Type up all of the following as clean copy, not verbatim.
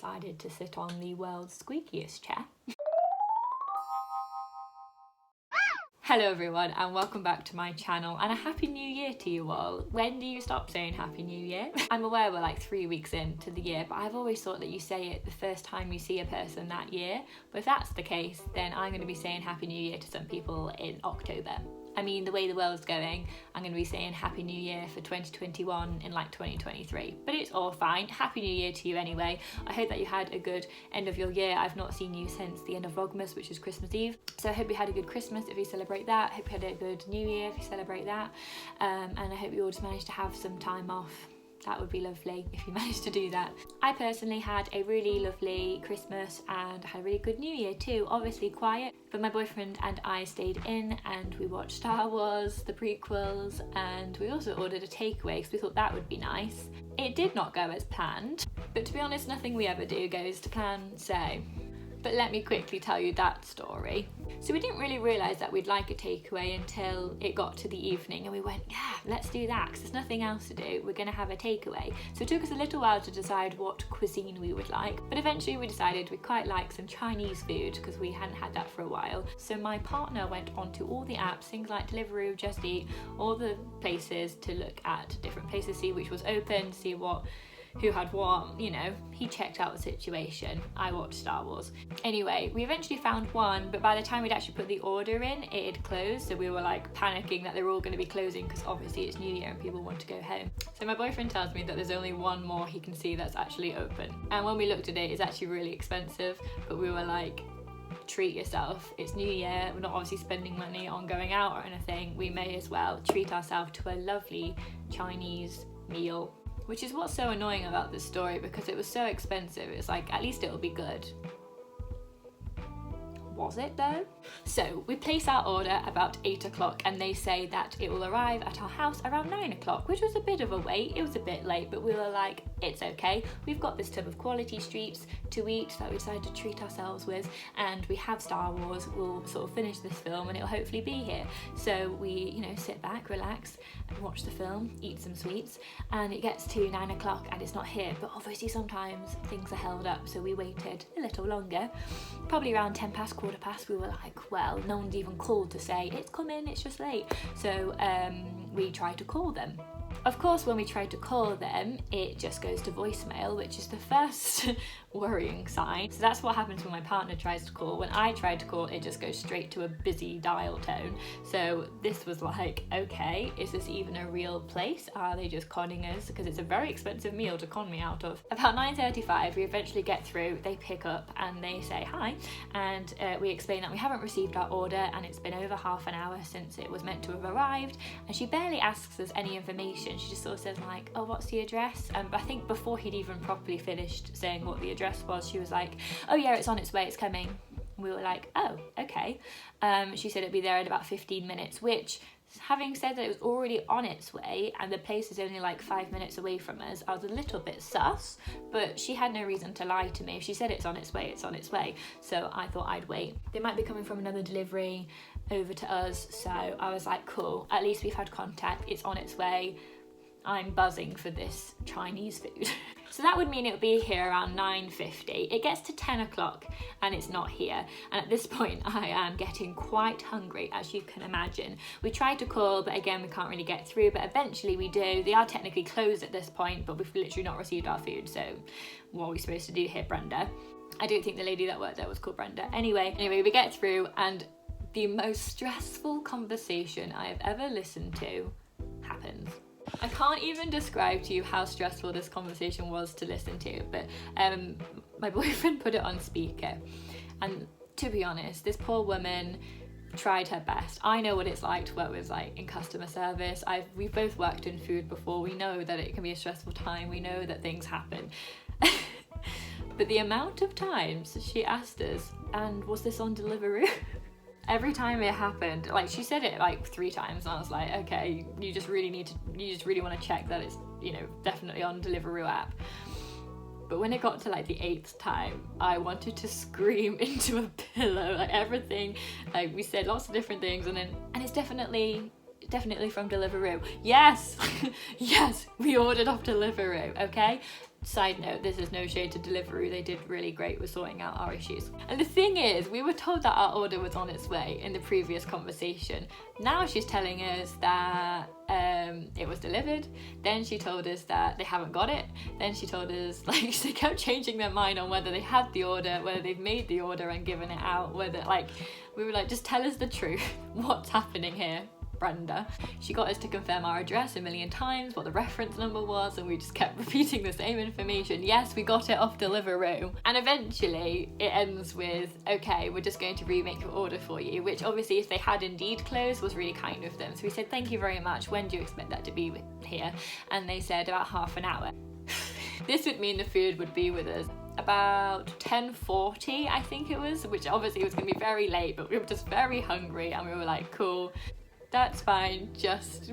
decided to sit on the world's squeakiest chair. Hello everyone and welcome back to my channel and a happy new year to you all. When do you stop saying happy new year? I'm aware we're like 3 weeks into the year, but I've always thought that you say it the first time you see a person that year. But if that's the case, then I'm going to be saying happy new year to some people in October. I mean, the way the world's going, I'm going to be saying happy new year for 2021 in like 2023, but it's all fine. Happy new year to you anyway. I hope that you had a good end of your year. I've not seen you since the end of Vlogmas, which is Christmas Eve. So I hope you had a good Christmas if you celebrate that. I hope you had a good new year if you celebrate that. And I hope you all just managed to have some time off. That would be lovely if you managed to do that. I personally had a really lovely Christmas and had a really good New Year too. Obviously quiet, but my boyfriend and I stayed in and we watched Star Wars, the prequels, and we also ordered a takeaway because we thought that would be nice. It did not go as planned, but to be honest, nothing we ever do goes to plan, so. But let me quickly tell you that story. So we didn't really realise that we'd like a takeaway until it got to the evening and we went, yeah, let's do that because there's nothing else to do. We're going to have a takeaway. So it took us a little while to decide what cuisine we would like, but eventually we decided we'd quite like some Chinese food because we hadn't had that for a while. So my partner went onto all the apps, things like Deliveroo, Just Eat, all the places to look at different places, see which was open, see who had what, you know. He checked out the situation. I watched Star Wars. Anyway, we eventually found one, but by the time we'd actually put the order in, it had closed, so we were like panicking that they were all going to be closing because obviously it's New Year and people want to go home. So my boyfriend tells me that there's only one more he can see that's actually open. And when we looked at it, it's actually really expensive, but we were like, treat yourself. It's New Year. We're not obviously spending money on going out or anything. We may as well treat ourselves to a lovely Chinese meal. Which is what's so annoying about this story because it was so expensive. It's like, at least it'll be good. Was it though? So we place our order about 8 o'clock and they say that it will arrive at our house around 9 o'clock, which was a bit of a wait. It was a bit late, but we were like, it's okay. We've got this tub of quality streets to eat that we decided to treat ourselves with, and we have Star Wars. We'll sort of finish this film and it'll hopefully be here. So we, you know, sit back, relax, and watch the film, eat some sweets, and it gets to 9 o'clock and it's not here. But obviously sometimes things are held up, so we waited a little longer. Probably around 10 past, quarter past, we were like, well, no one's even called to say it's coming, it's just late. So we tried to call them. Of course, when we tried to call them, it just goes to voicemail, which is the first worrying sign. So that's what happens when my partner tries to call. When I tried to call, it just goes straight to a busy dial tone. So this was like, okay, is this even a real place? Are they just conning us? Because it's a very expensive meal to con me out of. About 9:35, we eventually get through. They pick up and they say hi. And we explain that we haven't received our order and it's been over half an hour since it was meant to have arrived. And she barely asks us any information. She just sort of says like, oh, what's the address? But I think before he'd even properly finished saying what the address was, she was like, oh yeah, it's on its way, it's coming. And we were like, oh, okay. She said it'd be there in about 15 minutes, which, having said that it was already on its way and the place is only like 5 minutes away from us, I was a little bit sus, but she had no reason to lie to me. If she said it's on its way, it's on its way. So I thought I'd wait. They might be coming from another delivery over to us, so I was like, cool, at least we've had contact, it's on its way. I'm buzzing for this Chinese food. So that would mean it would be here around 9:50. It gets to 10 o'clock and it's not here. And at this point, I am getting quite hungry, as you can imagine. We tried to call, but again, we can't really get through, but eventually we do. They are technically closed at this point, but we've literally not received our food. So what are we supposed to do here, Brenda? I don't think the lady that worked there was called Brenda. Anyway, we get through and the most stressful conversation I have ever listened to happens. I can't even describe to you how stressful this conversation was to listen to, but my boyfriend put it on speaker, and to be honest, this poor woman tried her best. I know what it's like to work with in customer service. We've both worked in food before. We know that it can be a stressful time. We know that things happen. But the amount of times she asked us, and was this on Deliveroo? Every time it happened, like she said it like 3 times and I was like, okay, you just really want to check that it's, you know, definitely on Deliveroo app. But when it got to like the 8th time, I wanted to scream into a pillow, like everything, like we said lots of different things and it's definitely definitely from Deliveroo. Yes, yes, we ordered off Deliveroo, okay? Side note, this is no shade to Deliveroo, they did really great with sorting out our issues. And the thing is, we were told that our order was on its way in the previous conversation. Now she's telling us that it was delivered. Then she told us that they haven't got it. Then she told us, like, they kept changing their mind on whether they had the order, whether they've made the order and given it out, whether, like, we were like, just tell us the truth. What's happening here, Brenda? She got us to confirm our address a million times, what the reference number was, and we just kept repeating the same information. Yes, we got it off Deliveroo. And eventually it ends with, okay, we're just going to remake your order for you, which obviously, if they had indeed closed, was really kind of them. So we said, thank you very much, when do you expect that to be here? And they said about half an hour. This would mean the food would be with us about 10:40, I think it was, which obviously was going to be very late, but we were just very hungry and we were like, cool, that's fine, just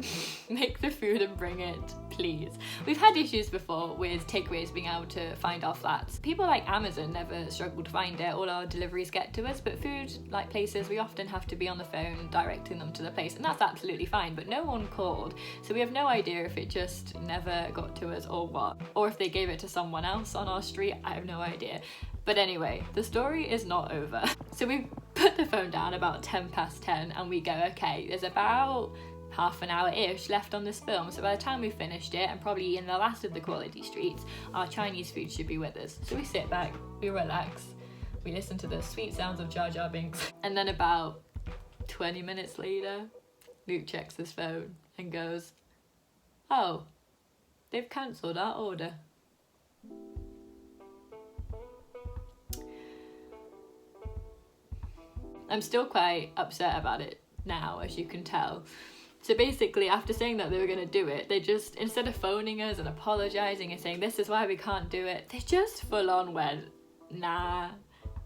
make the food and bring it, please. We've had issues before with takeaways being able to find our flats. People like Amazon never struggle to find it, all our deliveries get to us, but food like places, we often have to be on the phone directing them to the place, and that's absolutely fine, but no one called, so we have no idea if it just never got to us or what, or if they gave it to someone else on our street. I have no idea. But anyway, the story is not over. So we put the phone down about 10:10 and we go, okay, there's about half an hour-ish left on this film. So by the time we finished it, and probably in the last of the quality streets, our Chinese food should be with us. So we sit back, we relax, we listen to the sweet sounds of Jar Jar Binks. And then about 20 minutes later, Luke checks his phone and goes, oh, they've cancelled our order. I'm still quite upset about it now, as you can tell. So basically, after saying that they were going to do it, they just, instead of phoning us and apologising and saying, this is why we can't do it, they just full on went, nah,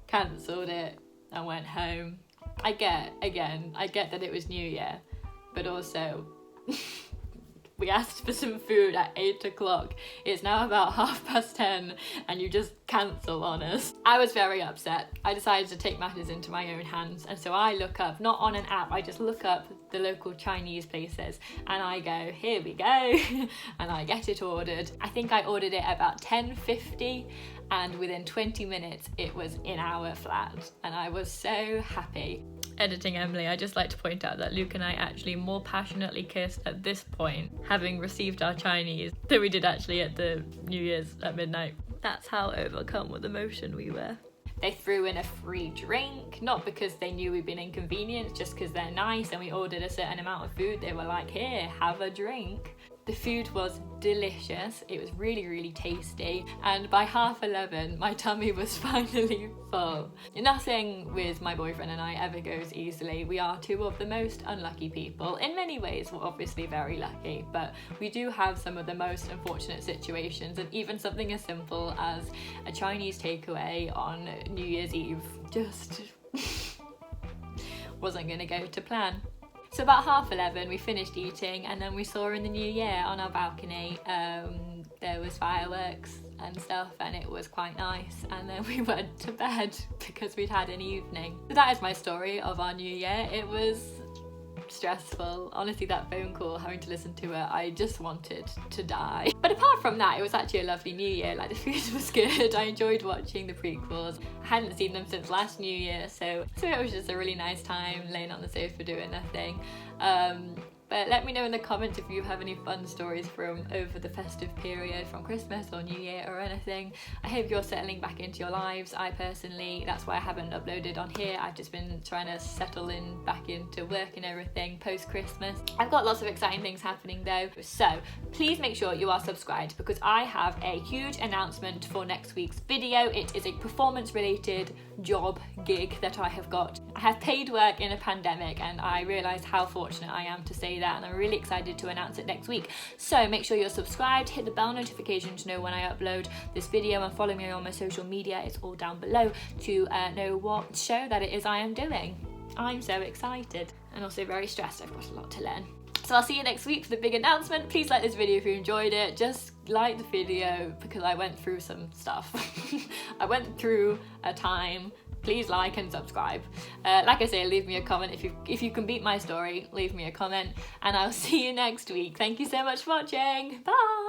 cancelled it and went home. I get that it was New Year, but also we asked for some food at 8 o'clock. It's now about 10:30 and you just cancel on us. I was very upset. I decided to take matters into my own hands, and so I look up, not on an app, I just look up the local Chinese places and I go, here we go, and I get it ordered. I think I ordered it about 10:50 and within 20 minutes it was in our flat and I was so happy. Editing Emily, I'd just like to point out that Luke and I actually more passionately kissed at this point, having received our Chinese, than we did actually at the New Year's at midnight. That's how overcome with emotion we were. They threw in a free drink, not because they knew we'd been inconvenienced, just because they're nice and we ordered a certain amount of food. They were like, here, have a drink. The food was delicious, it was really, really tasty, and by 11:30 my tummy was finally full. Nothing with my boyfriend and I ever goes easily. We are two of the most unlucky people. In many ways we're obviously very lucky, but we do have some of the most unfortunate situations, and even something as simple as a Chinese takeaway on New Year's Eve just wasn't going to go to plan. So about 11:30 we finished eating, and then we saw in the new year on our balcony there was fireworks and stuff, and it was quite nice, and then we went to bed because we'd had an evening. So that is my story of our new year. It was stressful. Honestly, that phone call, having to listen to it, I just wanted to die. But apart from that, it was actually a lovely new year. Like, the food was good. I enjoyed watching the prequels. I hadn't seen them since last New Year, so it was just a really nice time laying on the sofa doing nothing. But let me know in the comments if you have any fun stories from over the festive period, from Christmas or New Year or anything. I hope you're settling back into your lives. I personally, that's why I haven't uploaded on here. I've just been trying to settle in back into work and everything post-Christmas. I've got lots of exciting things happening though. So please make sure you are subscribed, because I have a huge announcement for next week's video. It is a performance-related job gig that I have got. I have paid work in a pandemic, and I realise how fortunate I am to say that, and I'm really excited to announce it next week. So make sure you're subscribed, hit the bell notification to know when I upload this video, and follow me on my social media. It's all down below to know what show that it is I am doing. I'm so excited and also very stressed. I've got a lot to learn. So I'll see you next week for the big announcement. Please like this video if you enjoyed it. Just like the video because I went through some stuff. I went through a time please like and subscribe. Like I say, leave me a comment if you can beat my story. Leave me a comment, and I'll see you next week. Thank you so much for watching. Bye.